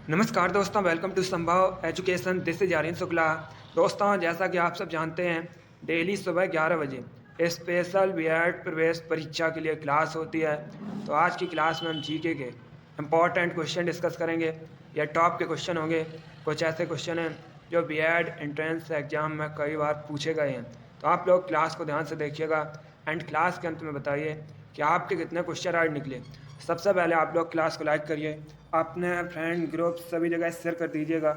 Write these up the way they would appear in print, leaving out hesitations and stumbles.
नमस्कार दोस्तों, welcome to Sambhav education. This is Aryan Shukla. दोस्तों, जैसा कि आप सब जानते हैं, डेली सुबह 11 बजे स्पेशल बीएड प्रवेश परीक्षा के लिए क्लास होती है। तो आज की क्लास में हम जीके के इम्पॉर्टेंट क्वेश्चन डिस्कस करेंगे। या टॉप के क्वेश्चन होंगे। कुछ ऐसे क्वेश्चन हैं जो बीएड एंट्रेंस एग्जाम में कई बार पूछे गए हैं। तो आप लोग क्लास को ध्यान से देखिएगा एंड क्लास के अंत में बताइए कि आपके कितने क्वेश्चन आज निकले। सबसे पहले आप लोग क्लास को लाइक करिए, अपने फ्रेंड ग्रुप सभी जगह शेयर कर दीजिएगा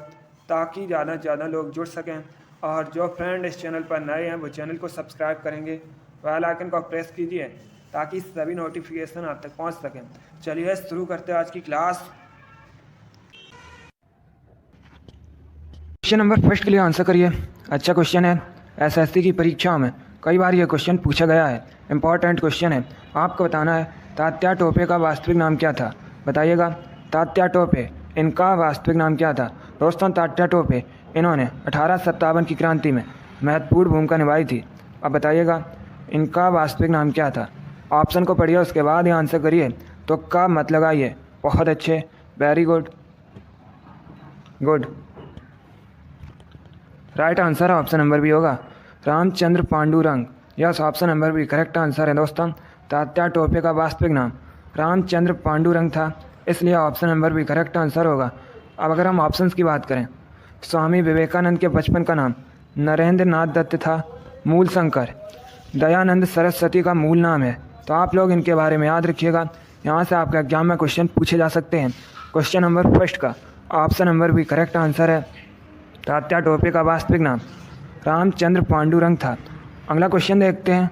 ताकि ज़्यादा से ज़्यादा लोग जुड़ सकें। और जो फ्रेंड इस चैनल पर नए हैं वो चैनल को सब्सक्राइब करेंगे, बेल आइकन को प्रेस कीजिए ताकि सभी नोटिफिकेशन आप तक पहुंच सकें। चलिए शुरू करते हैं आज की क्लास। क्वेश्चन नंबर फर्स्ट के लिए आंसर करिए। अच्छा क्वेश्चन है, एसएससी की परीक्षा में कई बार ये क्वेश्चन पूछा गया है। इंपॉर्टेंट क्वेश्चन है, आपको बताना है तात्या टोपे का वास्तविक नाम क्या था। बताइएगा, तात्या टोपे इनका वास्तविक नाम क्या था। दोस्तों, तात्या टोपे इन्होंने 1857 की क्रांति में महत्वपूर्ण भूमिका निभाई थी। अब बताइएगा इनका वास्तविक नाम क्या था। ऑप्शन को पढ़िए, उसके बाद ही आंसर करिए। तो का मत लगाइए। बहुत अच्छे, very good good. Right answer option number B होगा, Ramchandra Pandurang. Yes, option number B correct answer है। दोस्तों, तात्या टोपे का वास्तविक नाम रामचंद्र पांडुरंग था, इसलिए option number B correct answer होगा। अब अगर हम ऑप्शंस की बात करें, स्वामी विवेकानंद के बचपन का नाम नरेंद्र नाथ दत्त था। मूल शंकर दयानंद सरस्वती का मूल नाम है। तो आप लोग इनके बारे में याद रखिएगा, यहाँ से आपके एग्जाम में क्वेश्चन पूछे जा सकते हैं। क्वेश्चन नंबर फर्स्ट का option number B correct answer है। तात्या टोपे का वास्तविक नाम रामचंद्र पांडुरंग था। अगला क्वेश्चन देखते हैं।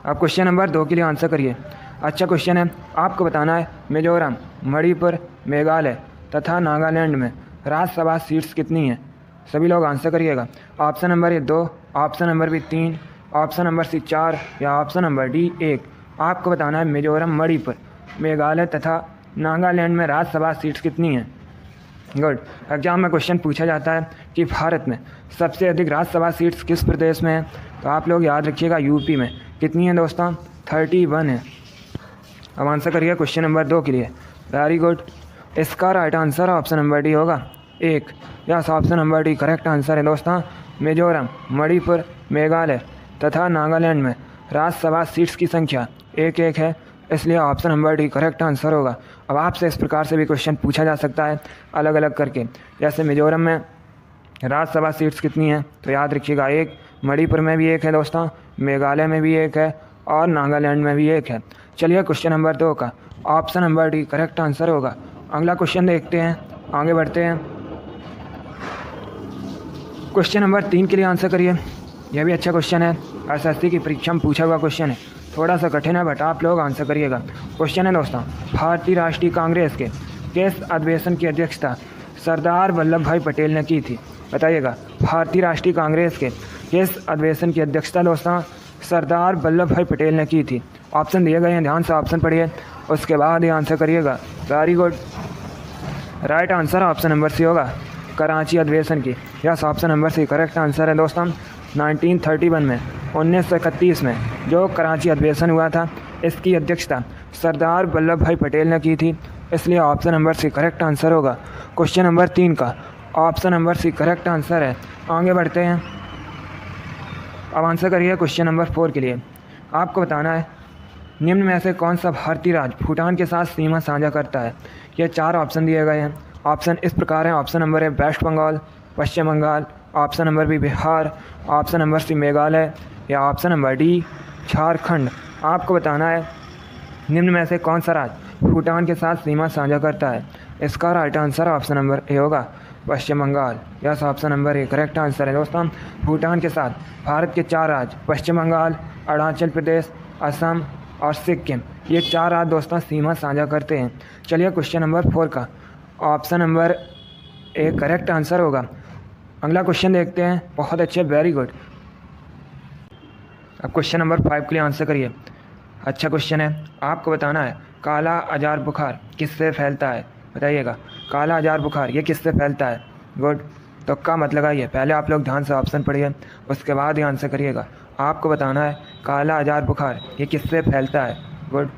अब क्वेश्चन नंबर 2 के लिए आंसर करिए। अच्छा क्वेश्चन है, आपको बताना है मिजोरम, मणिपुर, मेघालय तथा नागालैंड में राज्यसभा सीट्स कितनी हैं। सभी लोग आंसर करिएगा। Option number 2, option number B 3, option number C 4 या ऑप्शन नंबर डी 1। आपको बताना है मिजोरम, मणिपुर, मेघालय तथा नागालैंड में राज्यसभा सीट्स कितनी हैं। गुड। एग्जाम में क्वेश्चन पूछा जाता है कि भारत में सबसे अधिक राज्यसभा सीट्स किस प्रदेश में है। तो आप लोग याद रखिएगा यूपी में। कितनी है दोस्तों? 31 है। अब आंसर करिए क्वेश्चन नंबर 2 के लिए। Very good. इसका right answer option number D होगा 1। Yes, option number D correct answer है। दोस्तों, मिजोरम, मणिपुर, मेघालय तथा नागालैंड में राज्यसभा सीट्स की संख्या 1-1 है, इसलिए option number D correct answer होगा। अब आपसे इस प्रकार से भी क्वेश्चन पूछा जा सकता है अलग अलग करके। जैसे मिजोरम में राज्यसभा सीट्स कितनी हैं, तो याद रखिएगा 1। मणिपुर में भी 1 है दोस्तों, मेघालय में भी 1 है और नागालैंड में भी 1 है। चलिए क्वेश्चन नंबर 2 का option number D correct answer होगा। अगला क्वेश्चन देखते हैं, आगे बढ़ते हैं। क्वेश्चन नंबर 3 के लिए आंसर करिए। यह भी अच्छा क्वेश्चन है, एसएससी की परीक्षा में पूछा हुआ क्वेश्चन है। थोड़ा सा कठिन है बट आप लोग आंसर करिएगा। क्वेश्चन है दोस्तों, भारतीय राष्ट्रीय कांग्रेस के किस अधिवेशन की अध्यक्षता सरदार वल्लभ भाई पटेल ने की थी। बताइएगा, भारतीय राष्ट्रीय कांग्रेस के किस अधिवेशन की अध्यक्षता दोस्तों सरदार वल्लभ भाई पटेल ने की थी। ऑप्शन दिए गए हैं, ध्यान से ऑप्शन पढ़िए, उसके बाद ही आंसर करिएगा। Very good. Right answer option number C होगा, कराची अधिवेशन की। Yes, option number C correct answer है। दोस्तों, 1931 में 1931 में जो कराची अधिवेशन हुआ था, इसकी अध्यक्षता सरदार वल्लभ भाई पटेल ने की थी, इसलिए option number C correct answer होगा। क्वेश्चन नंबर 3 का option number C correct answer है। आगे बढ़ते हैं। अब आंसर करिए क्वेश्चन नंबर 4 के लिए। आपको बताना है निम्न में से कौन सा भारतीय राज्य भूटान के साथ सीमा साझा करता है। ये 4 ऑप्शन दिए गए हैं। ऑप्शन इस प्रकार हैं। Option number A West Bengal, पश्चिम Bengal, option number B Bihar, option number C Meghalaya या ऑप्शन नंबर डी झारखंड। आपको बताना है निम्न में से कौन सा राज्य भूटान के साथ सीमा साझा करता है। इसका right answer option number A होगा, Paschim Bengal. Yes, option number A correct answer है। दोस्तों, भूटान के साथ भारत के 4 राज्य पश्चिम बंगाल, अरुणाचल प्रदेश, असम और सिक्किम, ये 4 राज्य दोस्तों सीमा साझा करते हैं। चलिए क्वेश्चन नंबर 4 का option number A correct answer होगा। अगला क्वेश्चन देखते हैं। बहुत अच्छे, वेरी गुड। अब क्वेश्चन नंबर 5 के लिए आंसर करिए। अच्छा क्वेश्चन है, आपको बताना है काला अजार बुखार किससे फैलता है। बताइएगा, काला अजार बुखार ये किससे फैलता है। गुड। तो का मत लगाइए, पहले आप लोग ध्यान से ऑप्शन पढ़िए, उसके बाद ही आंसर करिएगा। आपको बताना है काला अजार बुखार ये किससे फैलता है। Good.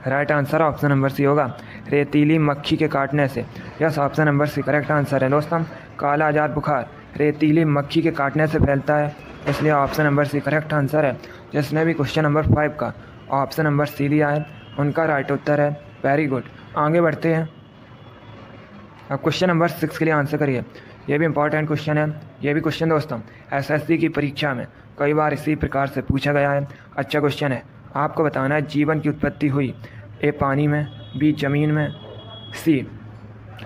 Right answer option number C होगा, रेतीली मक्खी के काटने से। Yes, option number C correct answer है दोस्तों। काला आजार बुखार रेतीली मक्खी के काटने से फैलता है, इसलिए option number C correct answer है। जिसने भी क्वेश्चन नंबर 5 का ऑप्शन नंबर सी लिया है उनका राइट उत्तर है। वेरी गुड, आगे बढ़ते हैं। अब क्वेश्चन नंबर 6 के लिए आंसर करिए। ये भी इंपॉर्टेंट क्वेश्चन है। ये भी क्वेश्चन दोस्तों एसएससी की परीक्षा में कई बार इसी प्रकार से पूछा गया है। अच्छा क्वेश्चन है। आपको बताना है जीवन की उत्पत्ति हुई ए पानी में, बी जमीन में, सी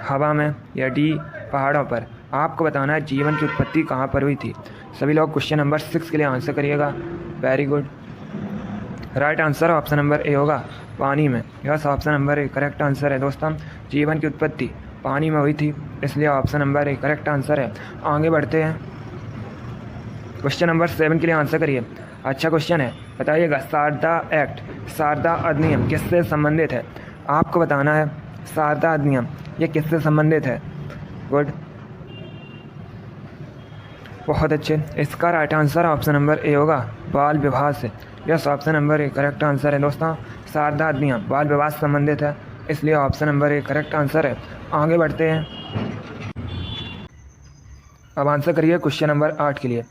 हवा में या डी पहाड़ों पर। आपको बताना है जीवन की उत्पत्ति कहाँ पर हुई थी। सभी लोग क्वेश्चन नंबर 6 के लिए आंसर करिएगा। Very good, right answer option number A होगा, पानी में। Yes, option number A correct answer है दोस्तों। जीवन की उत्पत्ति पानी में हुई थी, इसलिए option number A correct answer है। आगे बढ़ते हैं। क्वेश्चन नंबर 7 के लिए आंसर करिए। अच्छा क्वेश्चन है, बताइएगा शारदा एक्ट, शारदा अधिनियम किससे संबंधित है। आपको बताना है शारदा अधिनियम ये किससे संबंधित है। गुड, बहुत अच्छे। इसका right answer option number A होगा, बाल विवाह से। Yes, option number A correct answer है दोस्तों। शारदा अधिनियम बाल विवाह से संबंधित है, इसलिए option number A correct answer है। आगे बढ़ते हैं। अब आंसर करिए क्वेश्चन नंबर 8 के लिए।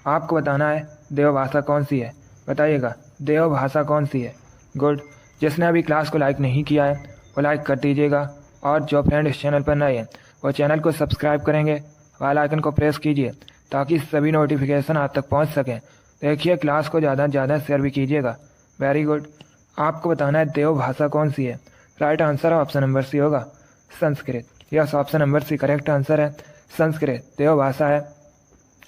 आपको बताना है देवभाषा कौन सी है। बताइएगा देवभाषा कौन सी है। गुड, जिसने अभी क्लास को लाइक नहीं किया है वो लाइक कर दीजिएगा, और जो फ्रेंड इस चैनल पर नए हैं वो चैनल को सब्सक्राइब करेंगे, बेल आइकन को प्रेस कीजिए ताकि सभी नोटिफिकेशन आप तक पहुंच सकें। देखिए क्लास को ज़्यादा से ज़्यादा शेयर भी कीजिएगा। वेरी गुड, आपको बताना है देवभाषा कौन सी है। Right answer option number C होगा, Sanskrit. Yes, option number C correct answer है। संस्कृत देवभाषा है,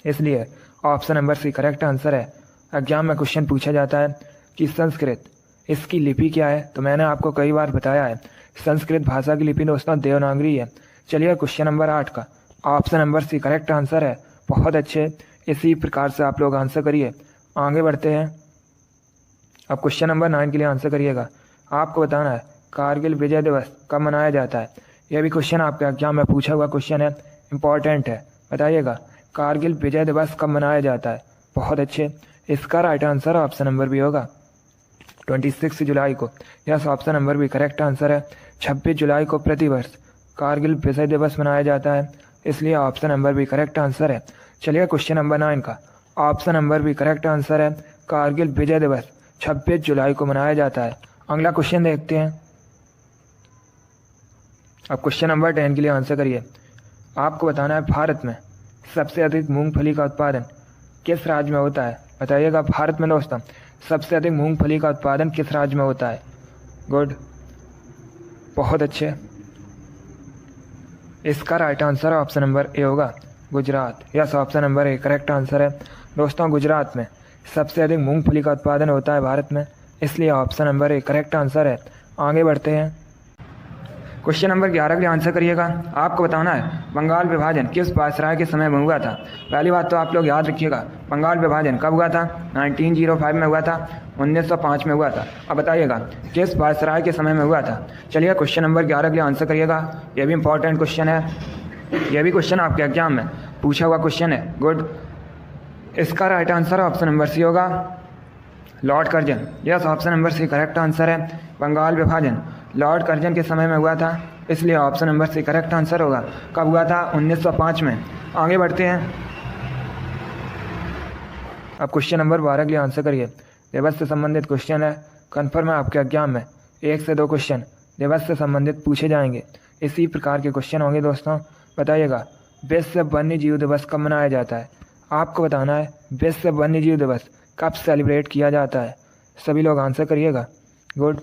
इसलिए option number C correct answer है। एग्जाम में क्वेश्चन पूछा जाता है कि संस्कृत इसकी लिपि क्या है, तो मैंने आपको कई बार बताया है संस्कृत भाषा की लिपि दोस्तों देवनागरी है। चलिए क्वेश्चन नंबर 8 का option number C correct answer है। बहुत अच्छे, इसी प्रकार से आप लोग आंसर करिए। आगे बढ़ते हैं। अब क्वेश्चन नंबर 9 के लिए आंसर करिएगा। आपको बताना है कारगिल विजय दिवस कब मनाया जाता है। यह भी क्वेश्चन आपके एग्जाम में पूछा हुआ क्वेश्चन है, इंपॉर्टेंट है। बताइएगा कारगिल विजय दिवस कब मनाया जाता है। बहुत अच्छे, इसका राइट आंसर ऑप्शन नंबर भी होगा 26 जुलाई को। यस, ऑप्शन नंबर भी करेक्ट आंसर है। 26 जुलाई को प्रतिवर्ष कारगिल विजय दिवस मनाया जाता है, इसलिए ऑप्शन नंबर भी करेक्ट आंसर है। चलिए क्वेश्चन नंबर 9 का ऑप्शन नंबर भी करेक्ट आंसर है। कारगिल विजय दिवस 26 जुलाई को मनाया जाता है। अगला क्वेश्चन देखते हैं। अब क्वेश्चन नंबर 10 के लिए आंसर करिए। आपको बताना है भारत में सबसे अधिक मूंगफली का उत्पादन किस राज्य में होता है। बताइएगा भारत में दोस्तों सबसे अधिक मूंगफली का उत्पादन किस राज्य में होता है। गुड, बहुत अच्छे, इसका right answer option number A होगा, Gujarat. Yes, option number A correct answer है दोस्तों। गुजरात में सबसे अधिक मूंगफली का उत्पादन होता है भारत में, इसलिए option number A correct answer है। आगे बढ़ते हैं। क्वेश्चन नंबर 11 के लिए आंसर करिएगा। आपको बताना है बंगाल विभाजन किस वायसराय के समय में हुआ था। पहली बात तो आप लोग याद रखिएगा बंगाल विभाजन कब हुआ था। 1905 में हुआ था, 1905 में हुआ था। अब बताइएगा किस वायसराय के समय में हुआ था। चलिए क्वेश्चन नंबर 11 के लिए आंसर करिएगा। यह भी इंपॉर्टेंट क्वेश्चन है, यह भी क्वेश्चन आपके एग्जाम में पूछा हुआ क्वेश्चन है। गुड, इसका right answer option number C होगा, Lord Curzon. Yes, option number C correct answer है। बंगाल विभाजन लॉर्ड कर्जन के समय में हुआ था, इसलिए option number C correct answer होगा। कब हुआ था? 1905 में। आगे बढ़ते हैं। अब क्वेश्चन नंबर 12 के लिए आंसर करिए। दिवस से संबंधित क्वेश्चन है, कन्फर्म है आपके एग्जाम में 1 से 2 क्वेश्चन दिवस से संबंधित पूछे जाएंगे। इसी प्रकार के क्वेश्चन होंगे दोस्तों। बताइएगा विश्व वन्य जीव दिवस कब मनाया जाता है। आपको बताना है विश्व वन्य जीव दिवस कब सेलिब्रेट किया जाता है। सभी लोग आंसर करिएगा। Good,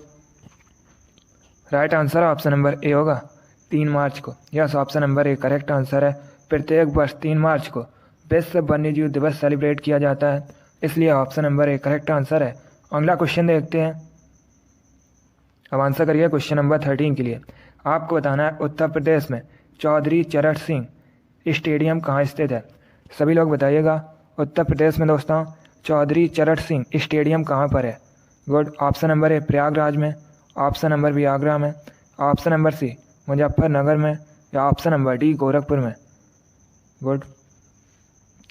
right answer option number A होगा, 3 मार्च को। Yes, option number A correct answer है। प्रत्येक वर्ष 3 मार्च को विश्व वन्य जीव दिवस सेलिब्रेट किया जाता है, इसलिए option number A correct answer है। अगला क्वेश्चन देखते हैं। अब आंसर करिए क्वेश्चन नंबर 13 के लिए। आपको बताना है उत्तर प्रदेश में चौधरी चरण सिंह स्टेडियम कहाँ स्थित है। सभी लोग बताइएगा उत्तर प्रदेश में दोस्तों चौधरी चरण सिंह स्टेडियम कहाँ पर है। गुड, ऑप्शन नंबर ए प्रयागराज में, ऑप्शन नंबर बी आगरा में, ऑप्शन नंबर सी मुजफ्फरनगर में, या ऑप्शन नंबर डी गोरखपुर में। गुड,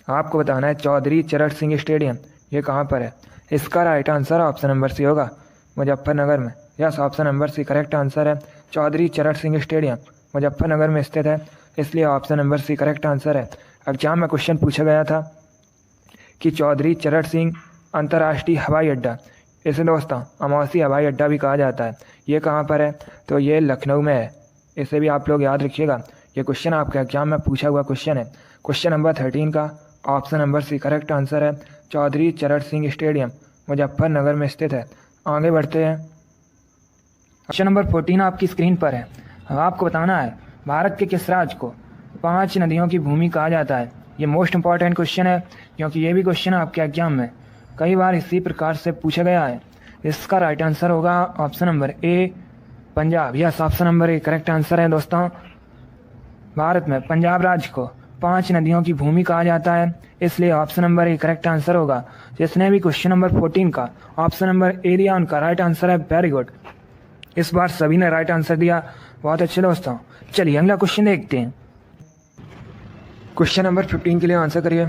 आपको बताना है चौधरी चरण सिंह स्टेडियम ये कहाँ पर है। इसका right answer option number C होगा, मुजफ्फरनगर में। Yes, option number C correct answer है। चौधरी चरण सिंह स्टेडियम मुजफ्फरनगर में स्थित है, इसलिए option number C correct answer है। एग्जाम में क्वेश्चन पूछा गया था कि चौधरी चरण सिंह अंतर्राष्ट्रीय हवाई अड्डा, इसे दोस्तों अमौसी हवाई अड्डा भी कहा जाता है, ये कहाँ पर है? तो ये लखनऊ में है। इसे भी आप लोग याद रखिएगा, ये क्वेश्चन आपके एग्जाम में पूछा हुआ क्वेश्चन है। क्वेश्चन नंबर 13 का option number C correct answer है। चौधरी चरण सिंह स्टेडियम मुजफ्फरनगर में स्थित है। आगे बढ़ते हैं। क्वेश्चन नंबर 14 आपकी स्क्रीन पर है। अब आपको बताना है भारत के किस राज्य को 5 नदियों की भूमि कहा जाता है। ये मोस्ट इंपॉर्टेंट क्वेश्चन है, क्योंकि ये भी क्वेश्चन आपके एग्जाम में कई बार इसी प्रकार से पूछा गया है। इसका राइट आंसर होगा option number A Punjab. Yes, option number A correct answer है दोस्तों। भारत में पंजाब राज्य को 5 नदियों की भूमि कहा जाता है, इसलिए option number A correct answer होगा। जिसने भी क्वेश्चन नंबर 14 का ऑप्शन नंबर ए दिया उनका राइट आंसर है। वेरी गुड, इस बार सभी ने राइट आंसर दिया, बहुत अच्छे दोस्तों। चलिए अगला क्वेश्चन देखते हैं। क्वेश्चन नंबर 15 के लिए आंसर करिए।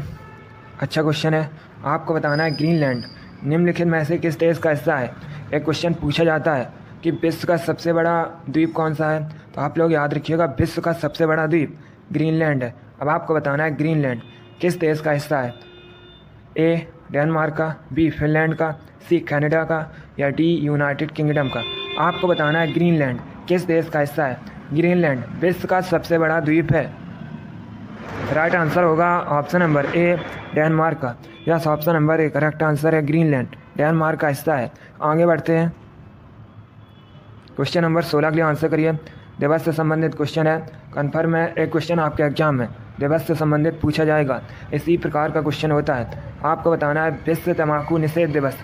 अच्छा क्वेश्चन है, आपको बताना है ग्रीनलैंड निम्नलिखित में से किस देश का हिस्सा है। एक क्वेश्चन पूछा जाता है कि विश्व का सबसे बड़ा द्वीप कौन सा है, तो आप लोग याद रखिएगा विश्व का सबसे बड़ा द्वीप ग्रीनलैंड है। अब आपको बताना है ग्रीनलैंड किस देश का हिस्सा है। ए डेनमार्क का, बी फिनलैंड का, सी कनाडा का, या डी यूनाइटेड किंगडम का। आपको बताना है ग्रीनलैंड किस देश का हिस्सा है। ग्रीनलैंड विश्व का सबसे बड़ा द्वीप है। राइट आंसर होगा ऑप्शन नंबर ए डेनमार्क का। Yes, option number A correct answer है। ग्रीनलैंड डेनमार्क का हिस्सा है। आगे बढ़ते हैं। क्वेश्चन नंबर 16 के लिए आंसर करिए। दिवस से संबंधित क्वेश्चन है, कन्फर्म है एक क्वेश्चन आपके एग्जाम में दिवस से संबंधित पूछा जाएगा। इसी प्रकार का क्वेश्चन होता है। आपको बताना है विश्व तम्बाकू निषेध दिवस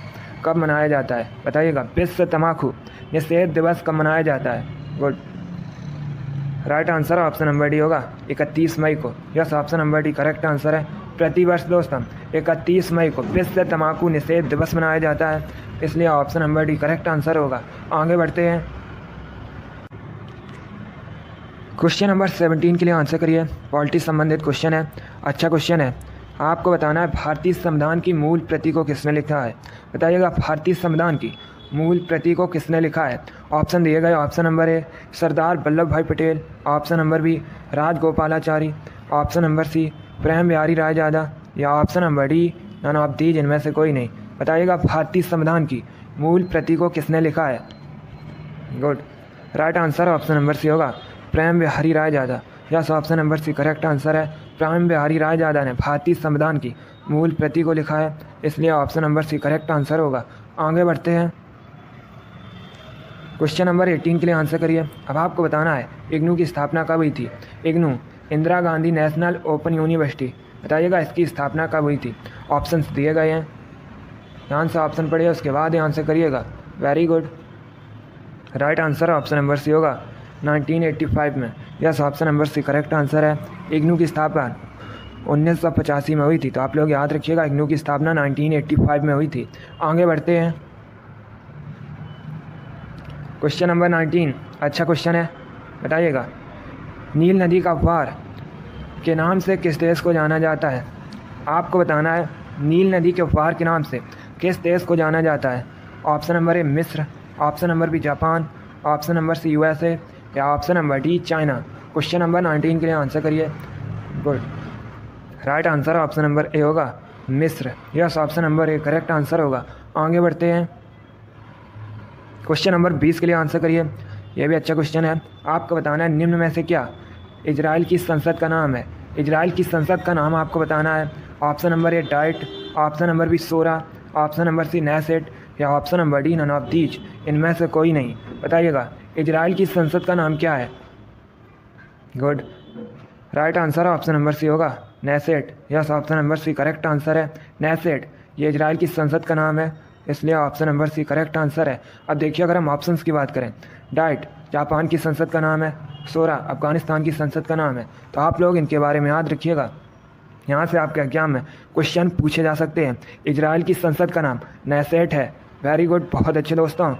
कब मनाया जाता है। बताइएगा विश्व तम्बाकू निषेध दिवस कब मनाया जाता है। Good, right answer option number D होगा 31 मई को। Yes, option number D correct answer है। प्रतिवर्ष दोस्तों 31 मई को विश्व तम्बाकू निषेध दिवस मनाया जाता है, इसलिए option number D correct answer होगा। आगे बढ़ते हैं। क्वेश्चन नंबर 17 के लिए आंसर करिए। पॉलिटी संबंधित क्वेश्चन है। अच्छा क्वेश्चन है, आपको बताना है भारतीय संविधान की मूल प्रति को किसने लिखा है। बताइएगा भारतीय संविधान की मूल प्रति को किसने लिखा है। ऑप्शन दिए गए, option number A Sardar Vallabh Bhai Patel, option number B Rajagopalachari, option number C Prem Behari Raizada, या option number D none of these इनमें से कोई नहीं। बताइएगा भारतीय संविधान की मूल प्रति को किसने लिखा है। Good, right answer option number C होगा Prem Behari Raizada. Yes, option number C correct answer है। प्रेम बिहारी रायजादा ने भारतीय संविधान की मूल प्रति को लिखा है, इसलिए option number C correct answer होगा। आगे बढ़ते हैं। क्वेश्चन नंबर 18 के लिए आंसर करिए। अब आपको बताना है इग्नू की स्थापना कब हुई थी। IGNOU Indira Gandhi national open university. बताइएगा इसकी स्थापना कब हुई थी। ऑप्शंस दिए गए हैं, ध्यान से ऑप्शन पढ़िए, उसके बाद ही आंसर करिएगा। Very good, right answer option number C होगा 1985 में। Yes, option number C correct answer है। इग्नू की स्थापना 1985 में हुई थी, तो आप लोग याद रखिएगा इग्नू की स्थापना 1985 में हुई थी। आगे बढ़ते हैं। क्वेश्चन नंबर 19 अच्छा क्वेश्चन है। बताइएगा नील नदी का उपहार के नाम से किस देश को जाना जाता है। आपको बताना है नील नदी के उपहार के नाम से किस देश को जाना जाता है। ऑप्शन नंबर ए मिस्र, option number B Japan, option number C USA, या option number D China. Question number 19 के लिए आंसर करिए। Good, right answer option number A होगा मिस्र। Yes, option number A correct answer होगा। आगे बढ़ते हैं। क्वेश्चन नंबर 20 के लिए आंसर करिए। यह भी अच्छा क्वेश्चन है। आपको बताना है निम्न में से क्या इजराइल की संसद का नाम है। इजराइल की संसद का नाम आपको बताना है। Option number A Diet, option number B सोरा, ऑप्शन नंबर सी नेसेट, या option number D none of these इनमें से कोई नहीं। बताइएगा इजराइल की संसद का नाम क्या है। Good, right answer option number C होगा Knesset. Yes, option number C correct answer है। नेसेट ये इजराइल की संसद का नाम है, इसलिए option number C correct answer है। अब देखिए अगर हम ऑप्शंस की बात करें, डाइट जापान की संसद का नाम है, सोरा अफगानिस्तान की संसद का नाम है, तो आप लोग इनके बारे में याद रखिएगा। यहाँ से आपके एग्जाम में क्वेश्चन पूछे जा सकते हैं। इजराइल की संसद का नाम नेसेट है। वेरी गुड, बहुत अच्छे दोस्तों।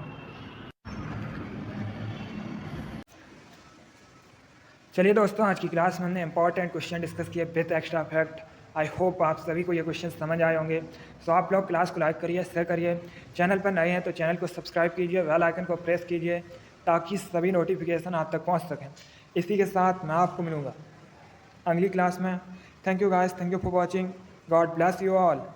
चलिए दोस्तों, आज की क्लास में हमने इंपॉर्टेंट क्वेश्चन डिस्कस किए with extra fact. I hope आप सभी को ये क्वेश्चन समझ आए होंगे। सो आप लोग क्लास को लाइक करिए, शेयर करिए, चैनल पर नए हैं तो चैनल को सब्सक्राइब कीजिए, बेल आइकन को प्रेस कीजिए ताकि सभी नोटिफिकेशन आप तक पहुंच सकें। इसी के साथ मैं आपको मिलूँगा अगली क्लास में। Thank you guys, thank you for watching, God bless you all.